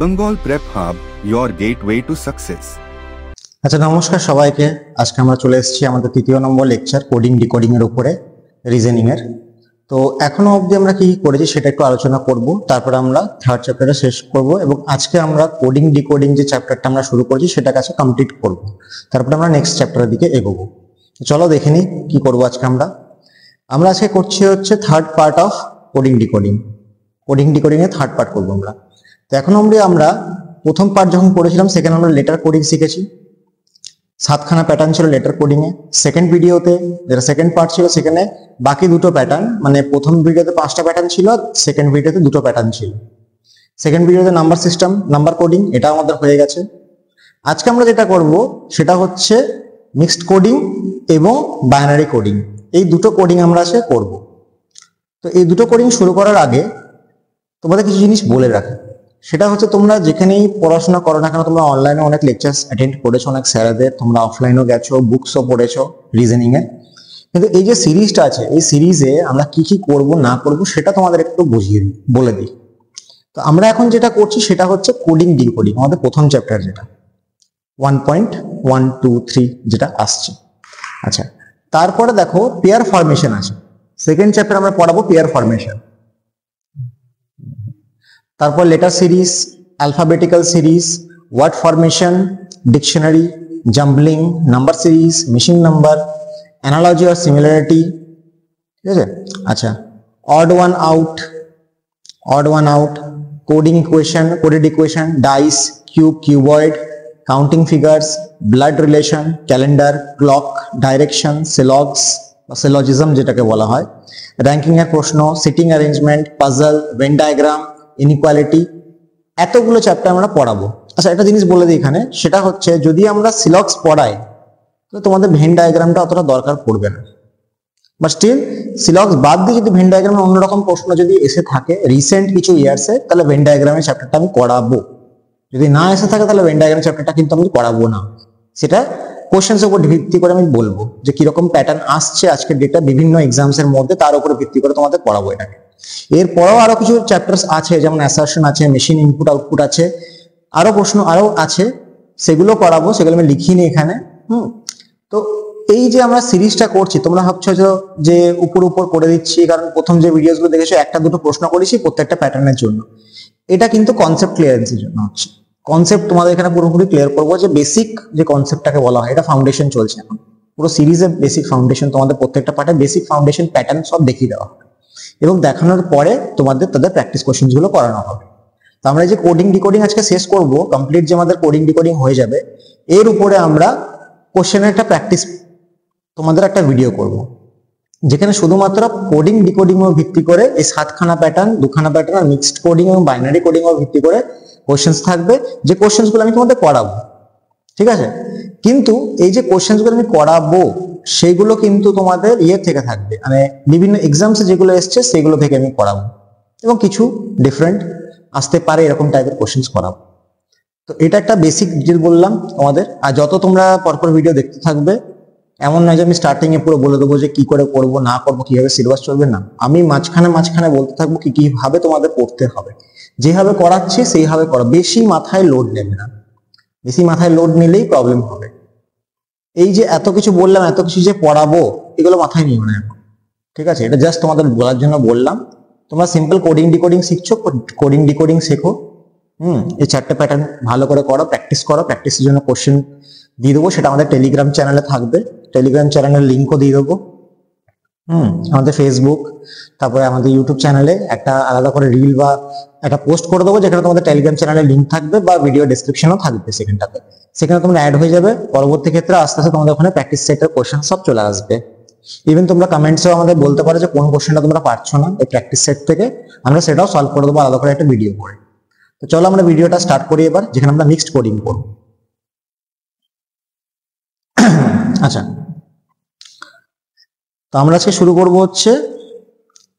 Bengal Prep Hub, your gateway to success. আচ্ছা, নমস্কার সবাইকে। আজকে আমরা চলে এসেছি আমাদের তৃতীয় নম্বর লেকচার কোডিং ডিকোডিং এর উপরে, রিজনিং এর। তো এখনো অবধি আমরা কি করেছি সেটা একটু আলোচনা করব, তারপরে আমরা থার্ড চ্যাপ্টারটা শেষ করব এবং আজকে আমরা কোডিং ডিকোডিং যে চ্যাপ্টারটা আমরা শুরু করেছি সেটা কাছে কমপ্লিট করব, তারপরে আমরা নেক্সট চ্যাপ্টারের দিকে এগোবো। চলো দেখে নিই কি করবো আজকে। আমরা আজকে করছি হচ্ছে third part of coding decoding. Coding decoding এর থার্ড পার্ট করবো আমরা। তো এখন অবধি আমরা প্রথম পার্ট যখন পড়েছিলাম সেখানে আমরা লেটার কোডিং শিখেছি, 7খানা প্যাটার্ন ছিল লেটার কোডিং এ। সেকেন্ড ভিডিওতে যেটা সেকেন্ড পার্ট ছিল সেখানে বাকি দুটো প্যাটার্ন, মানে প্রথম ভিডিওতে 5টা প্যাটার্ন ছিল, সেকেন্ড ভিডিওতে 2টো প্যাটার্ন ছিল। সেকেন্ড ভিডিওতে নাম্বার সিস্টেম, নাম্বার কোডিং, এটা আমাদের হয়ে গেছে। আজকে আমরা যেটা করব সেটা হচ্ছে মিক্সড কোডিং এবং বাইনারি কোডিং, এই দুটো কোডিং আমরা আজকে করব। তো এই দুটো কোডিং শুরু করার আগে তোমাদের কিছু জিনিস বলে রাখি। সেটা হচ্ছে তোমরা যেখানেই পড়াশোনা করো না কেন, তোমরা অনলাইনে অনেক লেকচার অ্যাটেন্ড করেছো অনেক স্যারদের, তোমরা অফলাইনেও গেছো, বুকসও পড়েছো রিজনিং এ, কিন্তু এই যে সিরিজটা আছে এই সিরিজে আমরা কি কি করব না করব সেটা তোমাদের একটু বুঝিয়ে দিই, বলে দিই। তো আমরা এখন যেটা করছি সেটা হচ্ছে কোডিং ডিকোডিং, আমাদের প্রথম চ্যাপ্টার যেটা 1.123 যেটা আসছে। আচ্ছা, তারপরে দেখো পেয়ার ফরমেশন আছে, সেকেন্ড চ্যাপ্টার আমরা পড়াবো পেয়ার ফরমেশন। তারপর letter series, alphabetical series, word formation, dictionary, jumbling, number series, missing number, analogy আর সিমিলারিটি, ঠিক আছে। আচ্ছা, odd one out, coding equation, coded equation, dice, cube, cuboid, counting figures, blood relation, calendar, clock, direction, সেলগস বা syllogism যেটাকে বলা হয়, ranking এর প্রশ্ন, seating arrangement, puzzle, venn diagram, inequality, এতগুলো চ্যাপ্টার আমরা পড়াবো। আচ্ছা, একটা জিনিস বলে দিই এখানে, সেটা হচ্ছে যদি আমরা সিলক্স পড়াই তো তোমাদের ভেন ডায়াগ্রামটা অতটা দরকার পড়বে না, বা স্টিল সিলক্স বাদ দিয়ে যদি ভেন ডায়াগ্রামে অন্যরকম প্রশ্ন যদি এসে থাকে রিসেন্ট কিছু ইয়ার্সে, তাহলে ভেন ডায়াগ্রামের চ্যাপ্টারটা আমি করাবো। যদি না এসে থাকে তাহলে ভেন ডায়াগ্রাম চ্যাপ্টারটা কিন্তু আমি করাবো না। সেটা কোশ্চেন্সের উপর ভিত্তি করে আমি বলবো যে কিরকম প্যাটার্ন আসছে আজকের ডেটা বিভিন্ন এক্সামস এর মধ্যে, তার উপরে ভিত্তি করে তোমাদের পড়াবো এটাকে। এরপরেও আরো কিছু চ্যাপ্টার্স আছে, যেমন অ্যাসারশন আছে, মেশিন ইনপুট আউটপুট আছে, আরো প্রশ্ন আরো আছে, সেগুলো পড়াবো, সেগুলো আমি লিখিনি এখানে। তো এই যে আমরা সিরিজটা করছি, তোমরা ভাবছো যে উপর উপর করে দিচ্ছি, কারণ প্রথম যে ভিডিওগুলো দেখেছো একটা দুটো প্রশ্ন করেছি প্রত্যেকটা প্যাটার্নের জন্য। এটা কিন্তু কনসেপ্ট ক্লিয়ারেন্সের জন্য হচ্ছে। কনসেপ্ট তোমাদের এখানে পুরোপুরি ক্লিয়ার করবো, যে বেসিক যে কনসেপ্টটাকে বলা হয়, এটা ফাউন্ডেশন চলছে এখন, পুরো সিরিজের বেসিক ফাউন্ডেশন, তোমাদের প্রত্যেকটা পার্টে বেসিক ফাউন্ডেশন প্যাটার্ন সব দেখিয়ে দেওয়া হবে এবং দেখানোর পরে তোমাদের তাদের প্র্যাকটিস কোশ্চেন গুলো করানো হবে। তো আমরা এই যে কোডিং ডিকোডিং আজকে শেষ করব, কমপ্লিট যে আমাদের কোডিং ডিকোডিং হয়ে যাবে, এর উপরে আমরা কোশ্চেনের একটা প্র্যাকটিস, তোমাদের একটা ভিডিও করব, যেখানে শুধুমাত্র কোডিং ডিকোডিং এর ভিত্তি করে এই 7খানা প্যাটার্ন, 2খানা প্যাটার্ন আর মিক্সড কোডিং এবং বাইনারি কোডিং এর ভিত্তি করে কোশ্চেন্স থাকবে, যে কোশ্চেন্স গুলো আমি তোমাদের করাবো, ঠিক আছে। কিন্তু এই যে কোশ্চেন্স গুলো আমি করাবো সেগুলো কিন্তু তোমাদের থেকে থাকবে, মানে বিভিন্ন এক্সামসে যেগুলো এসছে সেগুলো থেকে আমি করাবো, এবং কিছু ডিফারেন্ট আসতে পারে এরকম টাইপের কোশ্চেন্স করাবো। তো এটা একটা বেসিক ডিটেল বললাম তোমাদের। আর যত তোমরা পরপর ভিডিও দেখতে থাকবে, এমন নয় যে আমি স্টার্টিং এ পুরো বলে দেবো যে কি করে করবো না করবো, কিভাবে সিলেবাস চলবে, না, আমি মাঝখানে বলতে থাকবো কি কিভাবে তোমাদের পড়তে হবে, যেভাবে করাচ্ছি সেইভাবে করো, বেশি মাথায় লোড নেবে না, বেশি মাথায় লোড নিলেই প্রবলেম হবে। এই যে এত কিছু বললাম, এত কিছু যে পড়াবো, এগুলো মাথায় নিও না এখন, ঠিক আছে। এটা জাস্ট তোমাদের বলার জন্য বললাম। তোমরা সিম্পল কোডিং ডিকোডিং শিখছো, কোডিং ডিকোডিং শেখো। এই 4টে প্যাটার্ন ভালো করে করো, প্র্যাকটিস করো। প্র্যাকটিসের জন্য কোশ্চেন দিয়ে দেবো, সেটা আমাদের টেলিগ্রাম চ্যানেলে থাকবে, টেলিগ্রাম চ্যানেলের লিঙ্কও দিয়ে দেবো। আমাদের ফেসবুক, তারপরে আমাদের ইউটিউব চ্যানেলে একটা আলাদা করে রিল বা একটা পোস্ট করে দেবো, যেখানে তোমাদের টেলিগ্রাম চ্যানেলের লিঙ্ক থাকবে বা ভিডিও ডেসক্রিপশনও থাকবে সেখানটাতে, সেখানে তোমরা অ্যাড হয়ে যাবে। পরবর্তী ক্ষেত্রে আস্তে আস্তে তোমাদের ওখানে প্র্যাকটিস সেটের কোশ্চেন সব চলে আসবে। ইভেন তোমরা কমেন্টসেও আমাদের বলতে পারো যে কোন কোশ্চেনটা তোমরা পারছো না এই প্র্যাকটিস সেট থেকে, আমরা সেটাও সলভ করে দেবো আলাদা করে একটা ভিডিও করে। তো চলো আমরা ভিডিওটা স্টার্ট করি এবার, যেখানে আমরা মিক্সড কোডিং করবো। আচ্ছা, তো আমরা আজকে শুরু করব হচ্ছে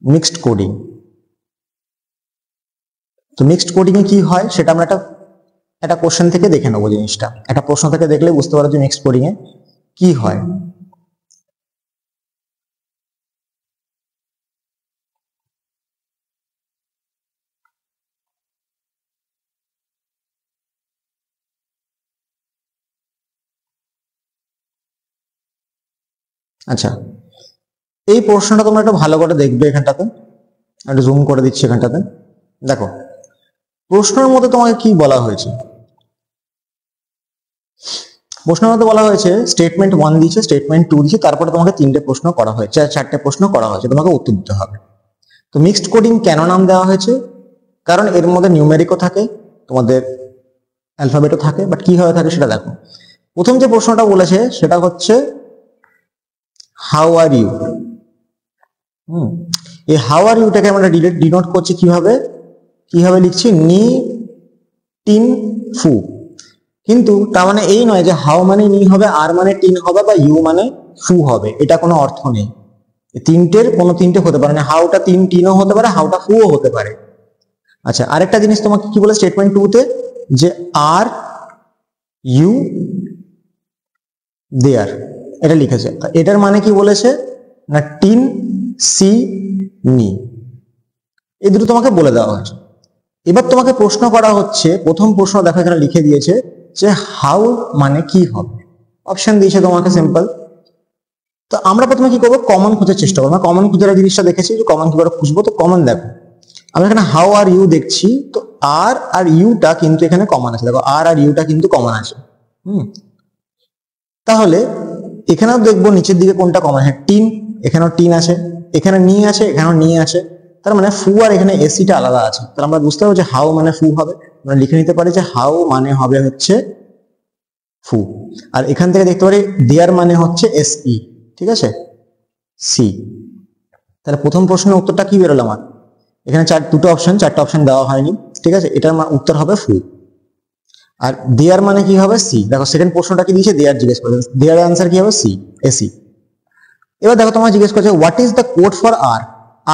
মিক্সড কোডিং। তো মিক্সড কোডিং এ কি হয় সেটা আমরা একটা কোশ্চেন থেকে দেখে নেবো। জিনিসটা একটা প্রশ্ন থেকে দেখলে বুঝতে পারো যে মিক্সড কোডিং এ কি হয়। আচ্ছা, এই প্রশ্নটা তোমরা একটু ভালো করে দেখবে। এখানটাতে একটু জুম করে দিচ্ছি। এখানটাতে দেখো প্রশ্নের মধ্যে তোমাকে কি বলা হয়েছে। প্রশ্নের মধ্যে বলা হয়েছে স্টেটমেন্ট 1 দিয়েছে, স্টেটমেন্ট 2 দিয়েছে, তারপরে তোমাকে 3টে প্রশ্ন করা হয়েছে, 4টে প্রশ্ন করা হয়েছে, তোমাকে উত্তর দিতে হবে। তো মিক্সড কোডিং কেন নাম দেওয়া হয়েছে? কারণ এর মধ্যে নিউমেরিকও থাকে, তোমাদের অ্যালফাবেটও থাকে, বাট কিভাবে থাকে সেটা দেখো। প্রথম যে প্রশ্নটা বলেছে সেটা হচ্ছে হাউ আর ইউ। এই হাউ আর ইউটাকে আমরা ডিনোট করছি কিভাবে লিখছি নি টিন ফু। কিন্তু তার মানে এই নয় যে হাউ মানে নি হবে, আর মানে টিন হবে, বা ইউ মানে ফু হবে, এটা কোনো অর্থ নেই। তিনটের কোনো তিনটে হতে পারে না, হাউটা টিনও হতে পারে, হাউটা ফুও হতে পারে। আচ্ছা, আরেকটা জিনিস তোমাকে কি বলে স্টেটমেন্ট 2 তে, যে আর ইউ দেয়ার, এটা লিখেছে। এটার মানে কি বলেছে না টিন সি নি, এই দুটো তোমাকে বলে দেওয়া হয়েছে। এবার তোমাকে প্রশ্ন করা হচ্ছে, প্রথম প্রশ্ন দেখো এখানে লিখে দিয়েছে যে হাউ মানে কি হবে, অপশন দিয়েছে তোমাকে সিম্পল। তো আমরা প্রথমে কি করবো, কমন খোঁজার চেষ্টা করবো। কমন খোঁজার জিনিসটা দেখেছি যে কমন কি করে খুঁজবো। তো কমন দেখো, আমরা এখানে হাউ আর ইউ দেখছি, তো আর ইউটা কিন্তু এখানে কমন আছে। দেখো আর ইউটা কিন্তু কমন আছে। তাহলে এখানেও দেখবো নিচের দিকে কোনটা কমন আছে, টিন, এখানেও টিন আছে, এখানে নি আছে, এখানেও নি আছে। তার মানে ফু আর এখানে এসিটা আলাদা আছে। তাহলে আমরা বুঝতে পারবো যে হাউ মানে ফু হবে। আমরা লিখে নিতে পারি যে হাউ মানে হবে হচ্ছে ফু। আর এখান থেকে দেখতে পারি দেয়ার মানে হচ্ছে এসই, ঠিক আছে, সি। তাহলে প্রথম প্রশ্নের উত্তরটা কি বেরোলো আমার, এখানে দুটো অপশন, 4টে অপশন দেওয়া হয়নি, ঠিক আছে। এটার উত্তর হবে ফু। আর দেয়ার মানে কি হবে, সি। দেখো সেকেন্ড প্রশ্নটা কি দিয়েছে, দেয়ার জিজ্ঞেস করেছে, দেয়ার অ্যান্সার কি হবে, সি, এসি। এবার দেখো তোমার জিজ্ঞেস করছে what is the code for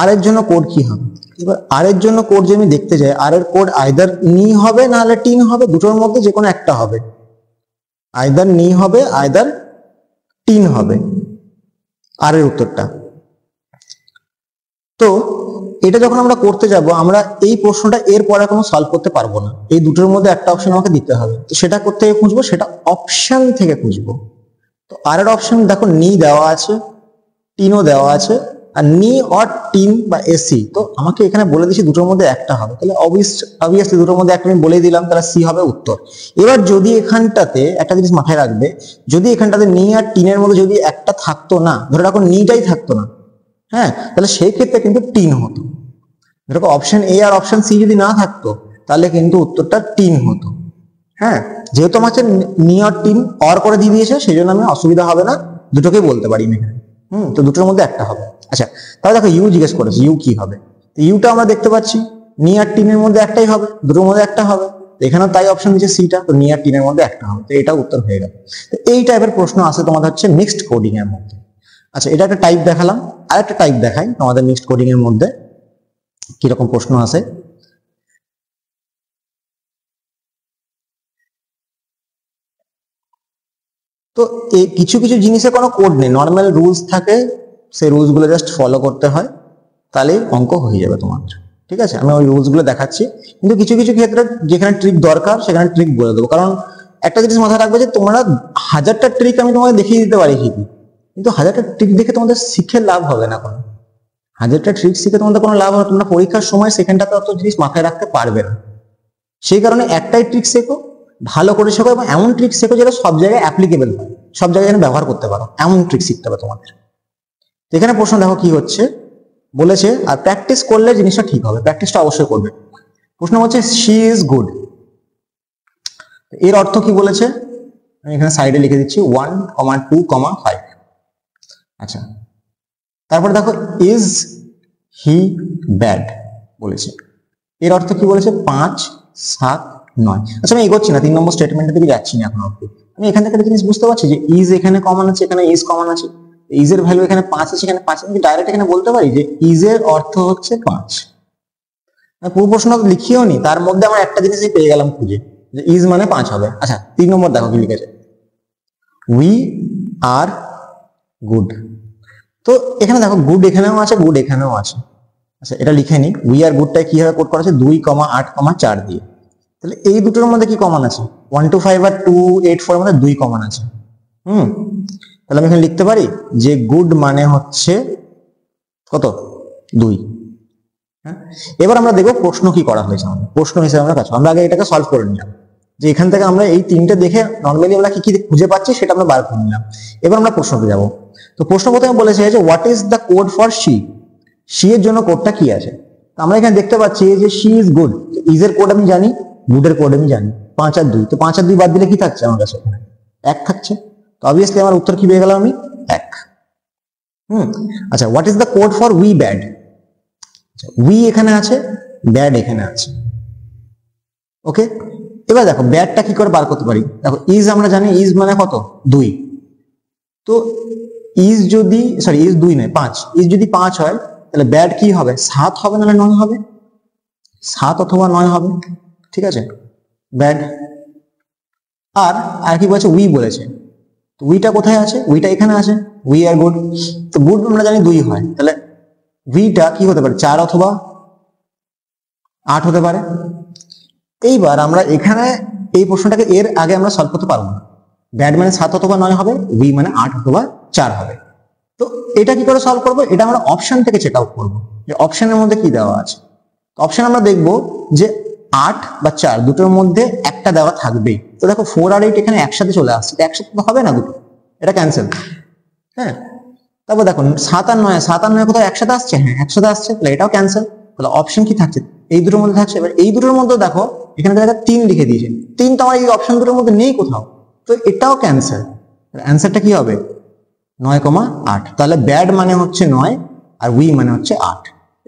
R এর জন্য কোড কি হবে। এবার আর এর জন্য কোড যদি আমি দেখতে যাই, আর এর কোড আইদার নি হবে না হলে টিন হবে, দুটোর মধ্যে যে কোনো একটা হবে। আইদার নি হবে, আইদার টিন হবে আর এর উত্তরটা। তো এটা যখন আমরা করতে যাব, আমরা এই প্রশ্নটা এর পরে কোনো সলভ করতে পারবো না, এই দুটোর মধ্যে একটা অপশন আমাকে দিতে হবে। তো সেটা করতে খুঁজবো, সেটা অপশন থেকে খুঁজবো। তো আর এর অপশন দেখো নি দেওয়া আছে, টিনও দেওয়া আছে, আর নি অর টিন বা এসি। তো আমাকে এখানে বলে দিচ্ছি দুটোর মধ্যে একটা হবে, তাহলে অবভিয়াসলি দুটোর মধ্যে একটা আমি বলেই দিলাম, তাহলে সি হবে উত্তর। এবার যদি এখানটাতে একটা জিনিস মাথায় রাখবে, যদি এখানটাতে নি আর টিনের মধ্যে যদি একটা থাকতো না, ধরে রাখো নিটাই থাকতো না, হ্যাঁ, তাহলে সেই ক্ষেত্রে কিন্তু টিন হতো। দেখো অপশন এ আর অপশন সি যদি না থাকতো তাহলে কিন্তু উত্তরটা টিন হতো। হ্যাঁ, যেহেতু আমার নি আর টিন অর করে দিয়ে দিয়েছে, সেই জন্য আমি অসুবিধা হবে না, দুটোকেই বলতে পারি আমি এখানে। তো দুটোর মধ্যে একটা হবে। আচ্ছা, তাহলে দেখো ইউ জিজ্ঞেস করেছে, ইউ কি হবে। ইউটা আমরা দেখতে পাচ্ছি নি আর টিনের মধ্যে একটাই হবে, দুটোর মধ্যে একটা হবে। এখানেও তাই অপশন দিচ্ছে সিটা, তো নি আর টিনের মধ্যে একটা হবে, তো এটা উত্তর হয়ে গেল। তো এই টাইপের প্রশ্ন আসে তোমাদের হচ্ছে মিক্সড কোডিং এর মধ্যে। আচ্ছা, এটা একটা টাইপ দেখালাম, আর একটা টাইপ দেখাই তোমাদের মিক্সড কোডিং এর মধ্যে কিরকম প্রশ্ন আসে। তো এই কিছু কিছু জিনিসে কোনো কোড নেই, নর্মাল রুলস থাকে, সেই রুলস গুলো জাস্ট ফলো করতে হয়, তাহলে অঙ্ক হয়ে যাবে তোমার। ঠিক আছে, আমি ওই রুলস গুলো দেখাচ্ছি, কিন্তু কিছু কিছু ক্ষেত্রে যেখানে ট্রিক দরকার সেখানে ট্রিক বলে দেবো। কারণ একটা জিনিস মাথায় রাখবে যে তোমরা 1000টা ট্রিক আমি তোমাকে দেখিয়ে দিতে পারি ঠিকই, কিন্তু 1000টা ট্রিক দেখে তোমাদের শিখে লাভ হবে না। কোনো 1000টা ট্রিক শিখে তোমাদের কোনো লাভ হবে, তোমরা পরীক্ষার সময় সেখানটাতে অত জিনিস মাথায় রাখতে পারবে না। সেই কারণে একটাই ট্রিক শেখো, ভালো করে শেখো, এবং এমন ট্রিক শেখো যেটা সব জায়গায় অ্যাপ্লিকেবল হয়, সব জায়গায় ব্যবহার করতে পারো, এমন ট্রিক শিখতে হবে তোমাদের। এখানে প্রশ্ন দেখো কি হচ্ছে, বলেছে আর প্র্যাকটিস করলে জিনিসটা ঠিক হবে, প্র্যাকটিসটা অবশ্যই করবে। প্রশ্ন হচ্ছে শি ইজ গুড, এর অর্থ কি বলেছে আমি এখানে সাইডে লিখে দিচ্ছি 1, 2, 5। আচ্ছা, তারপরে দেখো ইজ হি ব্যাড বলেছে, এর অর্থ কি বলেছে 5, 7, 9। আচ্ছা, আমি এগোচ্ছি না, 3 নম্বর স্টেটমেন্টের দিকে যাচ্ছি না এখন অব্দি। আমি এখান থেকে একটা জিনিস বুঝতে পারছি যে ইজ এখানে কমন আছে, এখানে ইজ কমন আছে, ইজ এর ভ্যালু এখানে 5 আছে, এখানে 5 আছে। ডাইরেক্ট এখানে বলতে পারি যে ইজ এর অর্থ হচ্ছে 5। পুরো প্রশ্ন লিখিও নি, তার মধ্যে আমরা একটা জিনিসই পেয়ে গেলাম খুঁজে, যে ইজ মানে 5 হবে। আচ্ছা, 3 নম্বর দেখো কি লিখেছে, উই আর গুড। তো এখানে দেখো গুড এখানেও আছে, গুড এখানেও আছে। আচ্ছা, এটা লিখে নি, উই আর গুডটাই কিভাবে কোড করা আছে 2, 8, 4 দিয়ে। তাহলে এই দুটোর মধ্যে কি কমন আছে, 1, 2, 5 আর 2, 8, 4 এর মধ্যে 2 কমন আছে। তাহলে আমি এখানে লিখতে পারি যে গুড মানে হচ্ছে কত 2। হ্যাঁ, এবার আমরা দেখবো প্রশ্ন কি করা হয়েছে। আমাদের প্রশ্ন হিসেবে আমরা কাজ আমরা আগে এটাকে সলভ করে নিলাম, যে এখান থেকে আমরা এই তিনটে দেখে নর্মালি আমরা কি কি খুঁজে পাচ্ছি সেটা আমরা বার করে নিলাম। এবার আমরা প্রশ্নতে যাব। তো প্রশ্ন প্রথমে বলেছে যে what is the code for she, she এর জন্য কোডটা কি আছে। আমরা এখানে দেখতে পাচ্ছি যে শি ইজ গুড, ইজ এর কোড আমি জানি, গুড এর কোড আমি জানি 5 আর 2। তো 5 আর 2 বাদ দিলে কি থাকছে আমার কাছে, এখানে 1 থাকছে। তো অবভিয়াসলি আমার উত্তর কি পেয়ে গেলাম আমি 1। আচ্ছা, what is the code for we bad, we এখানে আছে, ব্যাড এখানে আছে। ওকে, এবার দেখো ব্যাডটা কি করে বার করতে পারি। দেখো ইজ আমরা জানি, ইজ মানে কত 2। তো ইজ যদি ইজ 2 নয় 5, ইজ যদি 5 হয় তাহলে ব্যাড কি হবে 7 হবে না 9 হবে, 7 অথবা 9 হবে। ঠিক আছে, ব্যাড। আর কি বলেছে, উই বলেছে। তো উইটা কোথায় আছে, উইটা এখানে আছে, উই আর গুড। তো গুড আমরা জানি 2 হয়, তাহলে উইটা কি হতে পারে 4 অথবা 8 হতে পারে। এইবার আমরা এখানে এই প্রশ্নটাকে এর আগে আমরা সলভ করতে পারবো না। ব্যাড মানে 7 অথবা 9 হবে, উই মানে 8 অথবা 4 হবে। তো এটা কি করে সলভ করবো, এটা আমরা অপশন থেকে চেক আউট করবো যে অপশনের মধ্যে কি দেওয়া আছে। অপশন আমরা দেখবো যে 8 বা 4 দুটোর মধ্যে একটা দেওয়া থাকবেই। তো দেখো 4 আর 8 এখানে একসাথে চলে আসছে, তো একসাথে তো হবে না দুটো, এটা ক্যান্সেল। হ্যাঁ, তারপর দেখো 7 আর 9, 7 আর 9 কোথাও একসাথে আসছে, হ্যাঁ একসাথে আসছে, তাহলে এটাও ক্যান্সেল। তাহলে অপশন কি থাকছে, এই দুটোর মধ্যে থাকছে। এবার এই দুটোর মধ্যে দেখো এখানে দেখা 3 লিখে দিয়েছে, 3 তো আমার এই অপশন দুটোর মধ্যে নেই কোথাও, তো এটাও ক্যান্সেল। অ্যান্সারটা কি হবে 9,8। তাহলে ব্যাড মানে হচ্ছে 9 আর উই মানে হচ্ছে 8।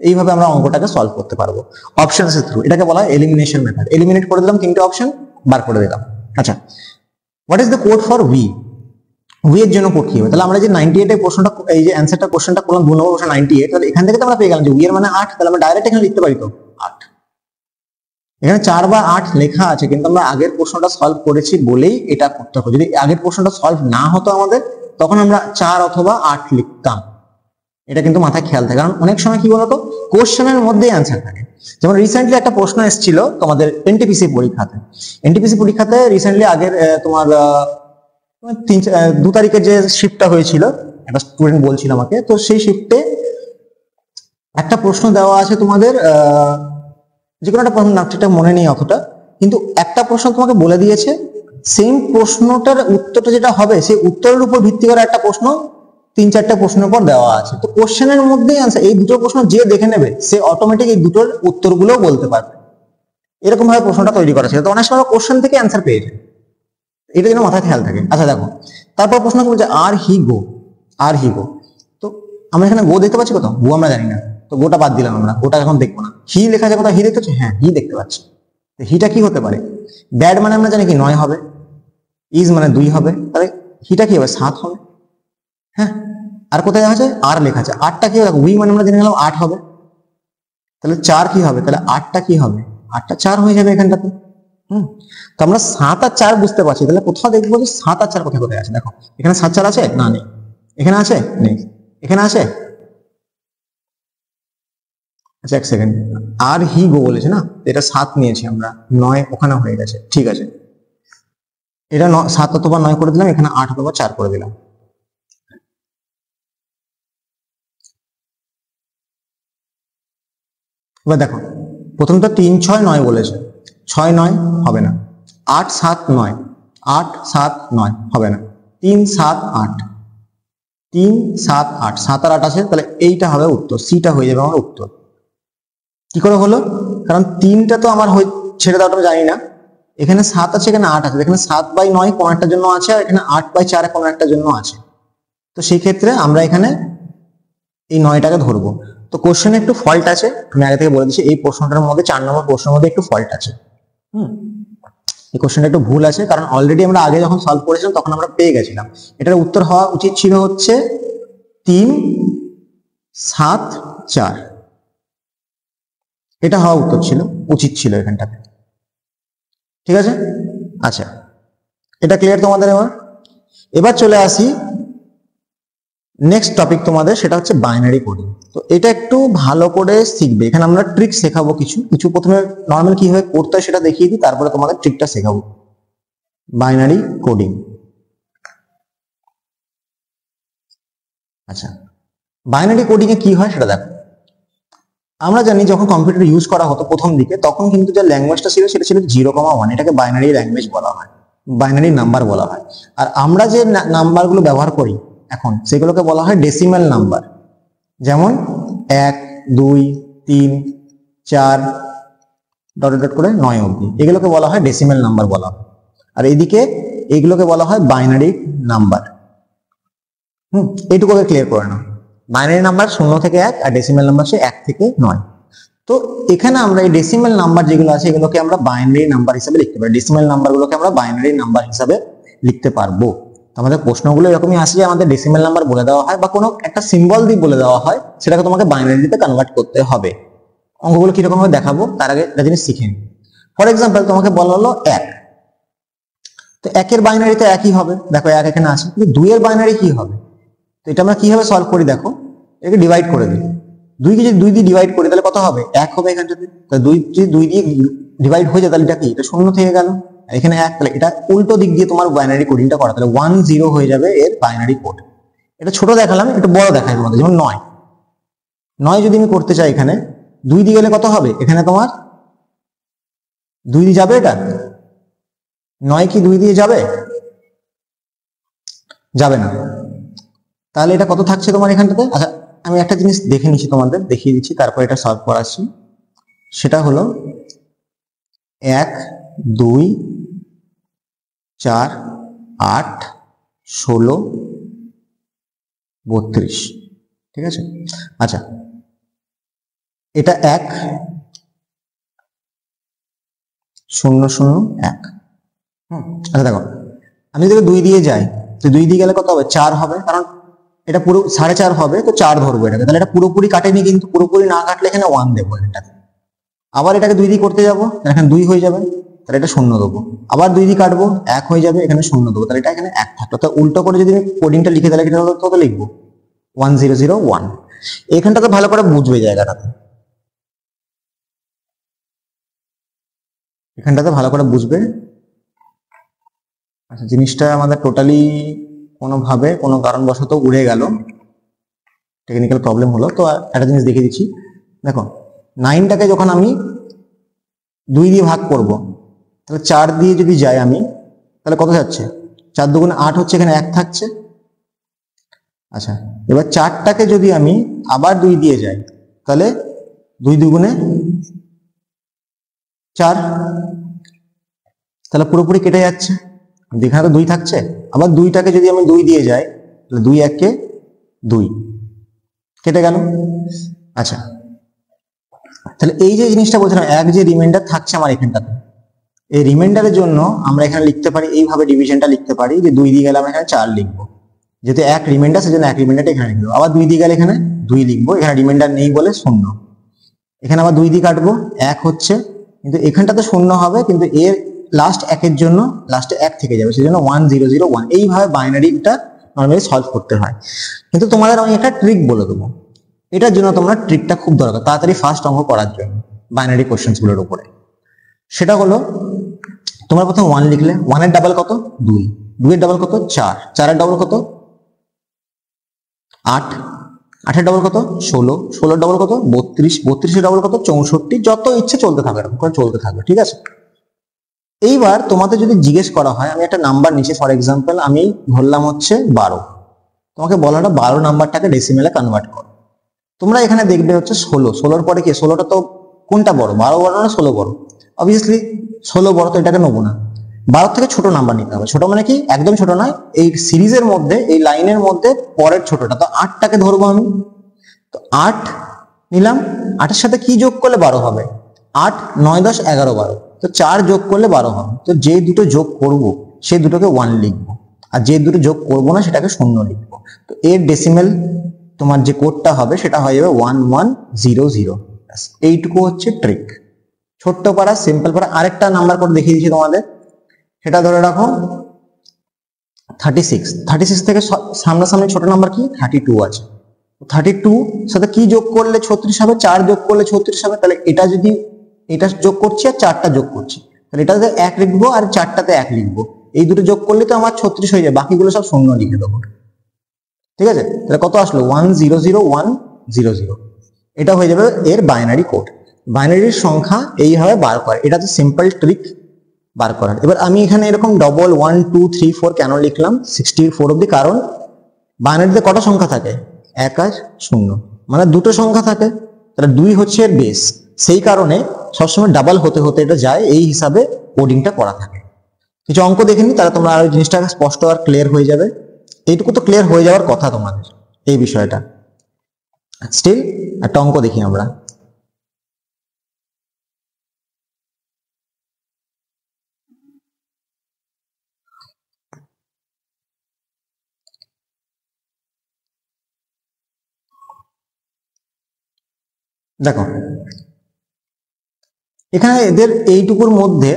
এইভাবে আমরা অঙ্কটাকে সলভ করতে পারবো অপশনস এর থ্রু। এটাকে বলা হয় এলিমিনেশন মেথড। এলিমিনেট করে দিলাম, 3টে অপশন বার করে দিলাম। আচ্ছা, what is the code for we, we এর জন্য কোড কি হবে। তাহলে আমরা যে 98 এর প্রশ্নটা, এই যে অ্যানসারটা কোশ্চেনটা করলাম 2 নম্বর প্রশ্ন 98, তাহলে এখান থেকে তো আমরা পেয়ে গেলাম যে উই এর মানে 8। তাহলে আমরা ডাইরেক্ট এখানে লিখতে পারি তো 8। এখানে 4 বা 8 লেখা আছে, কিন্তু আমরা আগের প্রশ্নটা সলভ করেছি বলেই এটা করতে হবে। যদি আগের প্রশ্নটা সলভ না হতো আমাদের, তখন আমরা 4 অথবা 8 লিখতাম। এটা কিন্তু মাথায় খেয়াল থাকে, কারণ অনেক সময় কি বলতো কোশ্চেনের মধ্যেই অ্যান্সার থাকে। যেমন রিসেন্টলি একটা প্রশ্ন এসেছিল তোমাদের এনটিপিসি পরীক্ষাতে। এনটিপিসি পরীক্ষাতে রিসেন্টলি আগের তোমার 2 তারিখে যে শিফটটা হয়েছিল, একটা স্টুডেন্ট বলছিল আমাকে, তো সেই শিফটে একটা প্রশ্ন দেওয়া আছে তোমাদের, যে কোনো একটা প্রশ্ন নাম ঠিকঠাক মনে নেই অতটা, কিন্তু একটা প্রশ্ন তোমাকে বলে দিয়েছে, সেম প্রশ্নটার উত্তরটা যেটা হবে সেই উত্তরের উপর ভিত্তি করে একটা প্রশ্ন 3-4টা প্রশ্নের পর দেওয়া আছে। তো কোশ্চেনের মধ্যেই অ্যান্সার, এই দুটো প্রশ্ন যে দেখে নেবে সে অটোমেটিক এই দুটোর উত্তরগুলো বলতে পারবে। এরকম ভাবে প্রশ্নটা তৈরি করা ছিল। তো অনেক সময় কোশ্চেন থেকে অ্যান্সার পেয়ে যায়, এটা যেন মাথায় খেয়াল থাকে। আচ্ছা দেখো, তারপর প্রশ্ন কি বলছে, আর হি গো, আর হি গো। তো আমরা এখানে গো দেখতে পাচ্ছি কোথাও, গো আমরা জানি না, তো গোটা বাদ দিলাম আমরা, গোটা এখন দেখবো না। হি লেখা আছে কোথাও, হি দেখতে পাচ্ছি, হ্যাঁ হি দেখতে পাচ্ছি। হিটা কি হতে পারে, ব্যাড মানে আমরা জানি কি 9 হবে, ইজ মানে 2 হবে, তাহলে হিটা কি হবে 7 হবে। হ্যাঁ, আর কোথায় আছে, আর লেখা আছে, 8টা কি হবে, উই মানে আমরা জেনে গেলাম 8 হবে, তাহলে 4 কি হবে, তাহলে 8টা কি হবে, 8টা 4 হয়ে যাবে এখানটাতে। তো আমরা 7 আর 4 বুঝতে পারছি, তাহলে কোথাও দেখবো যে 7 আর 4 কোথায় কোথায় আছে। দেখো এখানে 7 4 আছে না, নেই। এখানে আছে, নেই। এখানে আছে, আচ্ছা 1 সেকেন্ড, আর হি গো বলেছে না, এটা 7 নিয়েছি আমরা, 9 ওখানে হয়ে গেছে, ঠিক আছে। এটা 7 অথবা 9 করে দিলাম, এখানে 8 অথবা 4 করে দিলাম। এবার দেখো প্রথমটা 3 6 9 বলেছে, 6 9 হবে না, 8 7 9, 8 7 9 হবে না, 3 7 8, 3 7 8, 7 আর 8 আছে, তাহলে এইটা হবে উত্তর, সিটা হয়ে যাবে আমার উত্তর। কি করে হলো, কারণ 3টা তো আমার ছেড়ে দেওয়াটা জানি না, এখানে 7 আছে, এখানে 8 আছে, এখানে 7/9 কোন একটার জন্য আছে, আর এখানে 8/4 কোন একটার জন্য আছে। তো সেই ক্ষেত্রে আমরা এখানে এই 9টাকে ধরবো। তো কোশ্চেনে একটু ফল্ট আছে, আমি আগে থেকে বলে দিচ্ছি, এই প্রশ্নটার মধ্যে 4 নম্বর প্রশ্নের মধ্যে একটু ফল্ট আছে। এই কোশ্চেনটা একটু ভুল আছে, কারণ অলরেডি আমরা আগে যখন সলভ করেছিলাম তখন আমরা পেয়ে গেছিলাম। এটার উত্তর হওয়া উচিত ছিল হচ্ছে 3 7 4, এটা হওয়া উচিত ছিল এখানটাতে। ঠিক আছে, আচ্ছা এটা ক্লিয়ার তোমাদের। এবার চলে আসি নেক্সট টপিক তোমাদের, সেটা হচ্ছে বাইনারি কোডিং। তো এটা একটু ভালো করে শিখবে, এখানে আমরা ট্রিক শেখাবো কিছু কিছু। প্রথমে নর্মাল কিভাবে করতে হয় সেটা দেখিয়ে দিই, তারপরে তোমাদের ট্রিকটা শেখাবো। বাইনারি কোডিং, আচ্ছা, বাইনারি কোডিং এ কি হয় সেটা দেখো। আমরা জানি যখন কম্পিউটার ইউজ করা হতো প্রথম দিকে, তখন কিন্তু যে ল্যাঙ্গুয়েজটা ছিল সেটা ছিল 0,1, এটাকে বাইনারি ল্যাঙ্গুয়েজ বলা হয়, বাইনারি নাম্বার বলা হয়। আর আমরা যে নাম্বারগুলো ব্যবহার করি এখন, সেগুলোকে বলা হয় ডেসিমাল নাম্বার। যেমন 1, 2, 3, 4 ডট ডট করে 9 অবধি, এগুলোকে বলা হয় ডেসিমাল নাম্বার বলা হয়। আর এইদিকে এইগুলোকে বলা হয় বাইনারি নাম্বার। এইটুকু ক্লিয়ার করে নাও। বাইনারি নাম্বার 0 থেকে 1, আর ডেসিমাল নাম্বার হচ্ছে 1 থেকে 9। তো এখানে আমরা এই ডেসিমাল নাম্বার যেগুলো আছে এগুলোকে আমরা বাইনারি নাম্বার হিসেবে লিখতে পারি, ডেসিমাল নাম্বারগুলোকে আমরা বাইনারি নাম্বার হিসেবে লিখতে পারবো। আমাদের প্রশ্নগুলো এরকমই আসে যে আমাদের ডেসিমাল নাম্বার বলে দেওয়া হয় বা কোনো একটা সিম্বল দিয়ে বলে দেওয়া হয়, সেটাকে তোমাকে বাইনারিতে কনভার্ট করতে হবে। অঙ্কগুলো কিরকম ভাবে দেখাবো তার আগে একটা জিনিস শিখে নিই। ফর এক্সাম্পল তোমাকে বলা হলো 1, তো 1 এর বাইনারিতে 1ই হবে, দেখো 1 এখানে আছে। কিন্তু 2 এর বাইনারি কি হবে? তো এটা আমরা কিভাবে সলভ করি দেখো, এটাকে ডিভাইড করে দিই। 2 কে যদি 2 দিয়ে ডিভাইড করি তাহলে কত হবে? 1 হবে এখানটাতে। তো 2 যদি 2 দিয়ে ডিভাইড হয়ে যায় তাহলে এটা কি? এটা 0 থেকে গেল, এখানে 1, তাহলে এটা উল্টো দিক দিয়ে তোমার বাইনারি কোডিংটা করা, তাহলে 1 0 হয়ে যাবে এর বাইনারি কোড। এটা ছোট দেখালাম, একটু বড় দেখাই তোমাদের। যেমন 9 যদি আমি করতে চাই, এখানে 2 দিয়ে গেলে কত হবে? এখানে তোমার 2 দিয়ে যাবে, এটা 9 কি 2 দিয়ে যাবে? যাবে না। তাহলে এটা কত থাকছে তোমার এখানটাতে? আচ্ছা, আমি একটা জিনিস দেখে নিচ্ছি, তোমাদের দেখিয়ে দিচ্ছি, তারপর এটা সলভ করাচ্ছি। সেটা হলো 1, 2, 4, 8, 16, 32, ঠিক আছে। আচ্ছা, এটা 1 0 0 1। আচ্ছা দেখো, আমি যদি 2 দিয়ে যাই, তো 2 দিয়ে গেলে কত হবে? 4 হবে, কারণ এটা পুরো 4.5 হবে, তো 4 ধরবো এটাকে। তাহলে এটা পুরোপুরি কাটেনি, কিন্তু পুরোপুরি না কাটলে এখানে 1 দেবো এটাকে। আবার এটাকে 2 দিয়ে করতে যাবো, এখানে 2 হয়ে যাবে, তাহলে এটা 0 দেবো। আবার 2 দিয়ে কাটবো, 1 হয়ে যাবে, এখানে 0 দেবো, তাহলে এটা এখানে 1 থাকলো। তো উল্টো করে যদি আমি কোডিংটা লিখে, তাহলে এটা কত লিখবো? 1 0 0 1। এখানটাতে ভালো করে বুঝবে জায়গাটাতে, এখানটাতে ভালো করে বুঝবে। আচ্ছা, জিনিসটা আমাদের টোটালি কোনোভাবে কোনো কারণবশত উড়ে গেল, টেকনিক্যাল প্রবলেম হলো। তো একটা জিনিস দেখিয়ে দিচ্ছি, দেখো 9টাকে যখন আমি 2 দিয়ে ভাগ করব, তাহলে 4 দিয়ে যদি যাই আমি, তাহলে কত যাচ্ছে? 4 দুগুণে 8 হচ্ছে, এখানে 1 থাকছে। আচ্ছা, এবার 4টাকে যদি আমি আবার 2 দিয়ে যাই, তাহলে 2 দুগুণে 4, তাহলে পুরোপুরি কেটে যাচ্ছে, এখানে তো 2 থাকছে। আবার 2টাকে যদি আমি 2 দিয়ে যাই, তাহলে 2 1 কে 2, কেটে গেল। আচ্ছা, তাহলে এই যে জিনিসটা বলছিলাম, 1 যে রিমাইন্ডার থাকছে আমার এখানটাতে, এই রিমাইন্ডারের জন্য আমরা এখানে লিখতে পারি এইভাবে, ডিভিশনটা লিখতে পারি যে 2 দিয়ে গেলে আমরা এখানে 4 লিখবো, যেহেতু 1 রিমাইন্ডার, সেজন্য 1 রিমাইন্ডারটা এখানে লিখবো। আবার 2 দিয়ে গেলে এখানে 2 লিখবো, এখানে রিমাইন্ডার নেই বলে 0। এখানে আবার 2 দিয়ে কাটবো, 1 হচ্ছে, কিন্তু এখানটাতে 0 হবে, কিন্তু এর লাস্ট 1 জন্য লাস্টে 1 থেকে যাবে, সেজন্য 1 0 0 1। এইভাবে বাইনারিটা নর্মালি সলভ করতে হয়। কিন্তু তোমাদের আমি একটা ট্রিক বলে দেবো, এটার জন্য তোমরা ট্রিকটা খুব দরকার তাড়াতাড়ি ফার্স্ট অঙ্ক করার জন্য বাইনারি কোশ্চেন্স গুলোর উপরে। সেটা হলো, তোমরা প্রথমে 1 লিখলে, 1 এর ডাবল কত? 2, 2 এর ডাবল কত? 4, 4 এর ডাবল কত? 8, 8 এর ডাবল কত? 16, 16 এর ডাবল কত? 32, 32 এর ডাবল কত? 64। যত ইচ্ছে চলতে থাকবে, এরকম করে চলতে থাকবে, ঠিক আছে। এইবার তোমাদের যদি জিজ্ঞেস করা হয়, আমি একটা নাম্বার নিচে, ফর এক্সাম্পল আমি ধরলাম হচ্ছে 12, তোমাকে বলা হলো 12 নাম্বারটাকে ডেসিমেলে কনভার্ট করো। তোমরা এখানে দেখবে হচ্ছে 16, 16 পরে কি? 16টা তো কোনটা বড়? 12 বড় না 16 বড়? অবভিয়াসলি 16 বড়, তো এটাকে নেবো না। 12 থেকে ছোট নাম্বার নিতে হবে। ছোট মানে কি? একদম ছোট নয়, এই সিরিজের মধ্যে, এই লাইনের মধ্যে পরের ছোটটা। তো 8টাকে ধরবো আমি, তো 8 নিলাম। 8এর সাথে কি যোগ করলে 12 হবে? 8 9 10 11 12, তো 4 যোগ করলে 12 হবে। তো যে দুটো যোগ করব সেই দুটোকে 1 লিখবো, আর যে দুটো যোগ করবো না সেটাকে 0 লিখবো। তো এর ডেসিমেল তোমার যে কোডটা হবে সেটা হয়ে যাবে 1100। এইটুকু হচ্ছে ট্রিক, ছোট্ট পারা, সিম্পল পারা। আরেকটা নাম্বার কোড দেখিয়ে দিচ্ছি তোমাদের, সেটা ধরে রাখো 36। 36 থেকে সামনাসামনি ছোট নাম্বার কি? 32 আছে। 32 সাথে কি যোগ করলে 36 হবে? 4 যোগ করলে 36 হবে। তাহলে এটা যদি, এটা যোগ করছি আর 4টা যোগ করছি, তাহলে এটাতে 1 লিখবো আর 4টাতে 1 লিখবো। এই দুটো যোগ করলে তো আমার 36 হয়ে যায়, বাকিগুলো সব 0 লিখে দেবো। ঠিক আছে, তাহলে কত আসলো 100100, এটা হয়ে যাবে এর বাইনারি কোড। বাইনারির সংখ্যা এইভাবে বার করে, এটা তো সিম্পল ট্রিক বার করার। এবার আমি এখানে এরকম ডবল 1 2 3 4 কেন লিখলাম 64 অব্দি, কারণ বাইনারিতে কটা সংখ্যা থাকে, 1 আর 0, মানে দুটো সংখ্যা থাকে, তাহলে 2 হচ্ছে এর বেস, সেই কারণে সবসময় ডাবল হতে হতে এটা যায়, এই হিসাবে কোডিংটা করা থাকে। কিছু অঙ্ক দেখে নি, তাহলে তোমরা আরো জিনিসটা স্পষ্ট আর ক্লিয়ার হয়ে যাবে। এইটুকু তো ক্লিয়ার হয়ে যাওয়ার কথা তোমাদের এই বিষয়টা। স্টিল একটা অঙ্ক দেখি আমরা। দেখো এখানে এদের এইটুকুর মধ্যে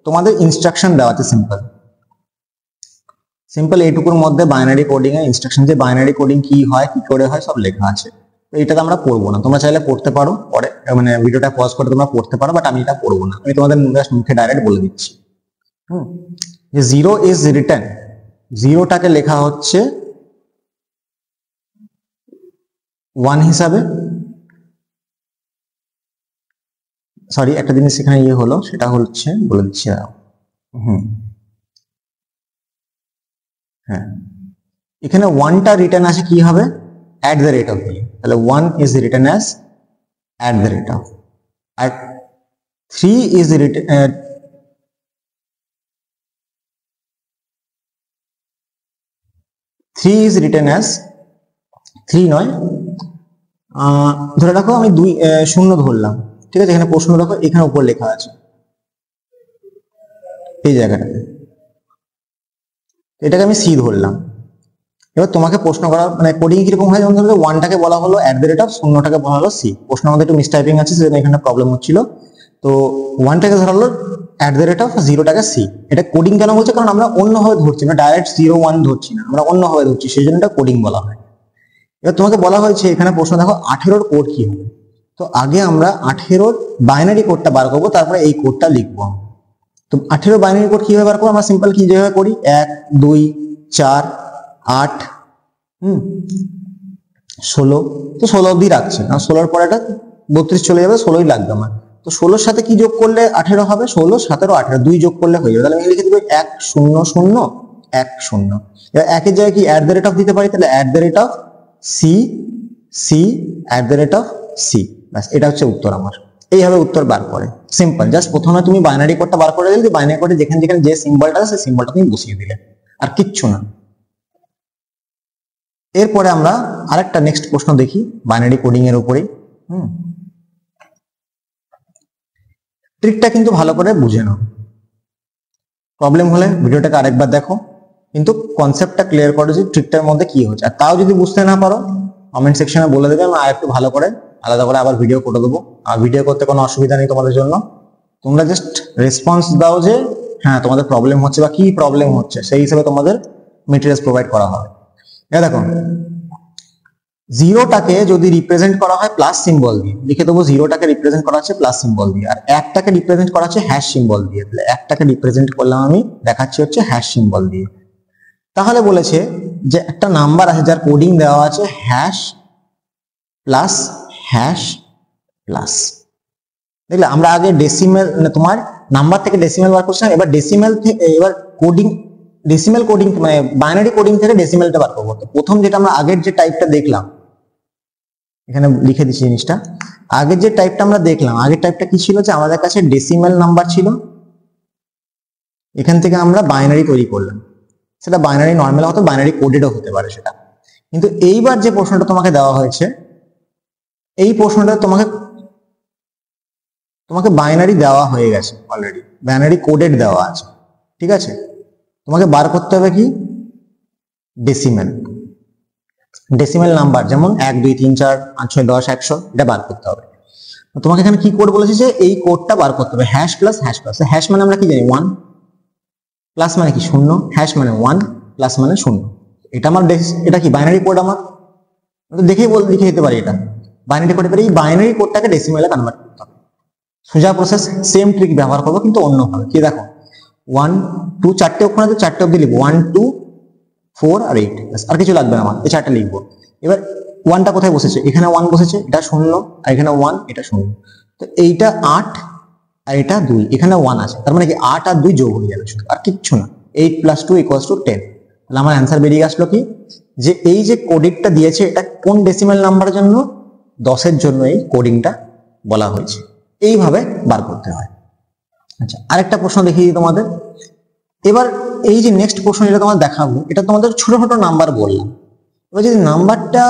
তোমাদের ইনস্ট্রাকশন দেওয়া আছে, সিম্পল এইটুকুর মধ্যে বাইনারি কোডিং এর ইনস্ট্রাকশন, যে বাইনারি কোডিং কি হয় কি করে হয় সব লেখা আছে। তো এটা তো আমরা পড়বো না, তোমরা চাইলে পড়তে পারো পরে, মানে ভিডিওটা পজ করে তোমরা পড়তে পারো, বাট আমি এটা পড়বো না, আমি তোমাদের মুখে ডাইরেক্ট বলে দিচ্ছি। যে 0 ইজ রিটেন, 0টাকে লেখা হচ্ছে 1 হিসাবে, সরি একটা জিনিস এখানে ইয়ে হলো, সেটা হচ্ছে বলে দিচ্ছি। হ্যাঁ, এখানে 1টা রিটার্ন আসে কি হবে, at the rate of দিয়ে, তাহলে 1 is written as at the rate of, R 3 is written 3 is written as 3 নয়, ধরে রাখো আমি 0 ধরলাম, ঠিক আছে, এখানে প্রশ্ন দেখো এখানে উপর লেখা আছে এই জায়গাটাতে, এটাকে আমি সি ধরলাম। এবার তোমাকে প্রশ্ন করা মানে কোডিং কিরকম হয়, যেমন ধরো 1টাকে বলা হলো at the rate of, 0টাকে বলা হলো সি, প্রশ্ন আমাদের একটু মিসটাইপিং আছে সেজন্য এখানে প্রবলেম হচ্ছিল। তো 1টাকে ধরা হলো at the rate of, 0টাকে সি। এটা কোডিং কেন বলছে, কারণ আমরা অন্যভাবে ধরছি না, ডাইরেক্ট 0 1 ধরছি না, আমরা অন্যভাবে ধরছি, সেই জন্য এটা কোডিং বলা হয়। এবার তোমাকে বলা হয়েছে এখানে প্রশ্ন দেখো 18 কোড কি হবে, তো আগে আমরা 18 বাইনারি কোডটা বার করবো, তারপরে এই কোডটা লিখবো। তো 18 বাইনারি কোড কিভাবে বার করবো, আমরা সিম্পল কি যেভাবে করি 1 2 4 8 16, তো 16 অব্দি রাখছে, 16 পরে এটা 32 চলে যাবে, 16ই লাগবে আমার। তো 16-র সাথে কি যোগ করলে 18 হবে, 16 17 18 2 যোগ করলে হয়ে যাবে, তাহলে আমি লিখে দেবো 1 0 0 1 0। এবার একের জায়গায় কি at the rate of দিতে পারি, তাহলে at the rate of C C at the rate of C, ব্যাস এটা হচ্ছে উত্তর আমার। এইভাবে উত্তর বার করে, সিম্পল, জাস্ট প্রথমে তুমি বাইনারি কোডটা বার করে দিলে, বাইনারি কোডে যেখানে যেখানে যে সিম্বলটা আছে সেই সিম্বলটা তুমি বসিয়ে দিলে, আর কিচ্ছু না। এরপরে আমরা আরেকটা নেক্সট প্রশ্ন দেখি বাইনারি কোডিং এর উপরে। ট্রিকটা কিন্তু ভালো করে বুঝে নাও, প্রবলেম হলে ভিডিওটাকে আরেকবার দেখো, কিন্তু কনসেপ্টটা ক্লিয়ার করো যে ট্রিকটার মধ্যে কি হচ্ছে। আর তাও যদি বুঝতে না পারো কমেন্ট সেকশনে বলে দেবে, আমি আরেকটু ভালো করে আলাদা করে আবার ভিডিও করে দেবো। আর ভিডিও করতে কোনো অসুবিধা নেই তোমাদের জন্য, তোমরা জাস্ট রেসপন্স দাও যে হ্যাঁ তোমাদের প্রবলেম হচ্ছে বা কি প্রবলেম হচ্ছে, সেই হিসেবে তোমাদের মেটেরিয়ালস প্রোভাইড করা হবে। এটা দেখো 0টাকে যদি রিপ্রেজেন্ট করা হয় প্লাস সিম্বল দিয়ে, লিখে দেবো 0টাকে রিপ্রেজেন্ট করা হচ্ছে প্লাস সিম্বল দিয়ে, আর 1টাকে রিপ্রেজেন্ট করা হচ্ছে হ্যাশ সিম্বল দিয়ে, তাহলে 1টাকে রিপ্রেজেন্ট করলাম আমি, দেখাচ্ছি হচ্ছে হ্যাশ সিম্বল দিয়ে। তাহলে বলেছে যে একটা নাম্বার আছে যার কোডিং দেওয়া আছে হ্যাশ প্লাস হ্যাশ প্লাস, দেখলে আমরা আগে ডেসিমেল মানে তোমার নাম্বার থেকে ডেসিমেল বার করছিলাম, এবার ডেসিমেল থেকে এবার কোডিং ডেসিমেল কোডিং মানে বাইনারি কোডিং থেকে ডেসিমেলটা বার করবো। তো প্রথম যেটা আমরা আগের যে টাইপটা দেখলাম, এখানে লিখে দিচ্ছি জিনিসটা, আগের যে টাইপটা আমরা দেখলাম, আগের টাইপটা কি ছিল, যে আমাদের কাছে ডেসিমেল নাম্বার ছিল, এখান থেকে আমরা বাইনারি তৈরি করলাম, সেটা বাইনারি নর্মাল হতো, বাইনারি কোডেডও হতে পারে সেটা। কিন্তু এইবার যে প্রশ্নটা তোমাকে দেওয়া হয়েছে, এই প্রশ্নটা তোমাকে বাইনারি দেওয়া হয়ে গেছে অলরেডি, বাইনারি কোডেড দেওয়া আছে, ঠিক আছে। তোমাকে বার করতে হবে কি ডেসিমেল, ডেসিমেল নাম্বার, যেমন 1 2 3 4 5 6 10 100, এটা বার করতে হবে। তোমাকে এখানে কি কোড বলেছে, যে এই কোডটা বার করতে হবে, hash plus hash plus. Hash মানে আমরা কি জানি 1, প্লাস মানে কি 0, হ্যাশ মানে 1, প্লাস মানে 0। এটা আমার এটা কি বাইনারি কোড, আমার দেখেই লিখে দিতে পারি এটা বাইনারি কোড। এই বাইনারি কোডটাকে ডেসিমেলে কনভার্ট করতে হবে, সোজা প্রসেস, সেম ট্রিক ব্যবহার করবো কিন্তু অন্যভাবে। কি দেখো 1 2 4টে ওখানে, তো 4টে অব্দি লিখবো 1 2 4 আর 8, আর কিছু লাগবে না আমার, এই চারটা লিখবো। এবার 1টা কোথায় বসেছে, এখানে 1 বসেছে, এটা 0, আর এখানে 1, এটা 0। তো এইটা 8 আর এটা 2, এখানে 1 আছে, তার মানে কি 8 আর 2 যোগ হয়ে যাবে শুধু, আর কিচ্ছু না। 8 + 2 = 10। তাহলে আমার অ্যান্সার বেরিয়ে আসলো কি, যে এই যে কোডিংটা দিয়েছে এটা কোন ডেসিমাল নাম্বারের জন্য, 10-এর জন্য এই কোডিংটা বলা হয়েছে। এইভাবে বার করতে হয়। আচ্ছা, আরেকটা প্রশ্ন দেখিয়ে দিই তোমাদের। এবার এই যে নেক্সট প্রশ্ন যেটা তোমাদের দেখাবো, এটা তোমাদের ছোট ছোট নাম্বার বললাম। এবার যদি নাম্বারটা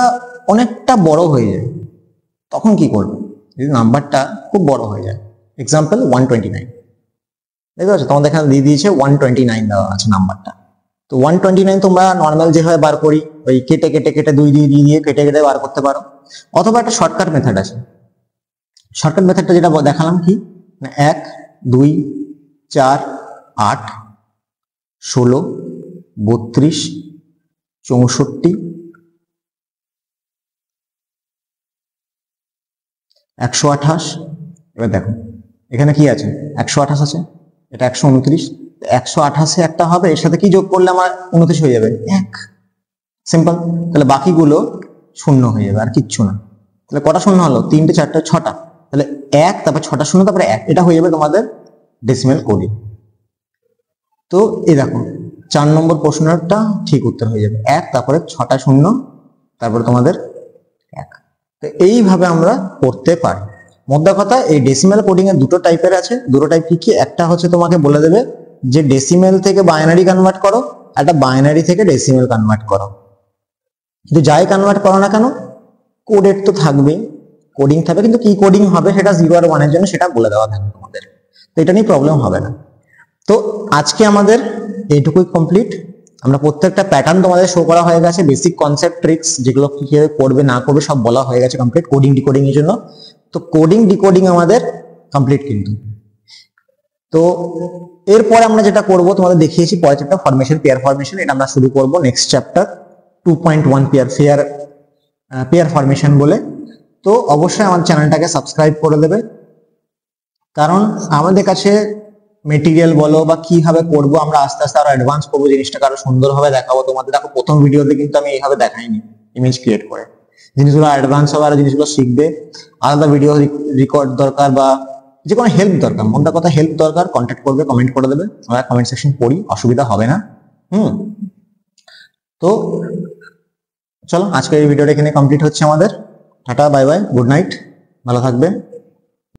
অনেকটা বড় হয়ে যায় তখন কি করবে, যদি নাম্বারটা খুব বড় হয়ে যায়, এক্সাম্পল 129, দেখতে পাচ্ছ তোমাদের এখানে দিয়ে দিয়েছে 129 দেওয়া আছে নাম্বারটা। তো 129 তোমরা নর্মাল যেভাবে বার করি, ওই কেটে কেটে কেটে 2 দিয়ে কেটে কেটে বার করতে পারো, অথবা একটা শর্টকাট মেথড আছে। শর্টকাট মেথডটা যেটা দেখালাম কি, 1, 2, 4, 8, 16, 32, 64, 128। এবার দেখো এখানে কি আছে, 128 আছে, এটা 129, 128 একটা হবে, এর সাথে কি যোগ করলে আমার 29 হয়ে যাবে, 1। সিম্পল। তাহলে বাকিগুলো 0 হয়ে যাবে, আর কিচ্ছু না। তাহলে কটা শূন্য হলো, 3টে 4টে 6টা, তাহলে 1, তারপর 6টা শূন্য, তারপরে 1, এটা হয়ে যাবে তোমাদের ডেসিমাল কোডিং। তো এই দেখো 4 নম্বর প্রশ্নটা ঠিক উত্তর হয়ে যাবে 1, তারপরে 6টা শূন্য, তারপরে তোমাদের 1। তো এইভাবে আমরা করতে পারি। মোদ্দা কথা, এই ডেসিমাল কোডিং এর দুটো টাইপের আছে। দুটো টাইপ কি, একটা হচ্ছে তোমাকে বলে দেবে যে ডেসিমাল থেকে বাইনারি কনভার্ট করো, একটা বাইনারি থেকে ডেসিমাল কনভার্ট করো। কিন্তু যাই কনভার্ট করো না কেন, কোডেড তো থাকবে, কোডিং থাকবে, কিন্তু কি কোডিং হবে সেটা 0 আর 1 এর জন্য সেটা বলে দেওয়া থাকবে তোমাদের। তো এটা নিয়ে প্রবলেম হবে না। তো আজকে আমাদের এইটুকুই কমপ্লিট। আমরা প্রত্যেকটা প্যাটার্ন তোমাদের শো করা হয়ে গেছে, বেসিক কনসেপ্ট ট্রিক্স যেগুলো কিভাবে করবে না করবে সব বলা হয়ে গেছে কমপ্লিট, কোডিং ডিকোডিং এর জন্য। তো কোডিং ডিকোডিং আমাদের কমপ্লিট কিন্তু। তো এরপরে আমরা যেটা করব তোমাদের দেখিয়েছি, পরের চ্যাপ্টার ফরমেশন, পেয়ার ফরমেশন, এটা আমরা শুরু করব নেক্সট চ্যাপ্টার 2.1 পেয়ার ফরমেশন বলে। তো অবশ্যই আমার চ্যানেলটাকে সাবস্ক্রাইব করে দেবে, কারণ আমাদের কাছে মেটেরিয়াল বলো বা কিভাবে করবো আমরা আস্তে আস্তে আরো অ্যাডভান্স করবো, জিনিসটাকে আরো সুন্দরভাবে দেখাবো তোমাদের। দেখো প্রথম ভিডিওতে কিন্তু আমি এইভাবে দেখাইনি, ইমেজ ক্রিয়েট করে, জিনিসগুলো অ্যাডভান্স হবে, আর জিনিসগুলো শিখবে। আলাদা ভিডিও রেকর্ড দরকার বা যে কোনো হেল্প দরকার, মনটা কথা হেল্প দরকার, কন্ট্যাক্ট করবে, কমেন্ট করে দেবে, আমরা কমেন্ট সেকশন পড়ি, অসুবিধা হবে না। তো চলো আজকের এই ভিডিওটা এখানে কমপ্লিট হচ্ছে আমাদের। Tata, bye bye, good night, ভালো থাকবে।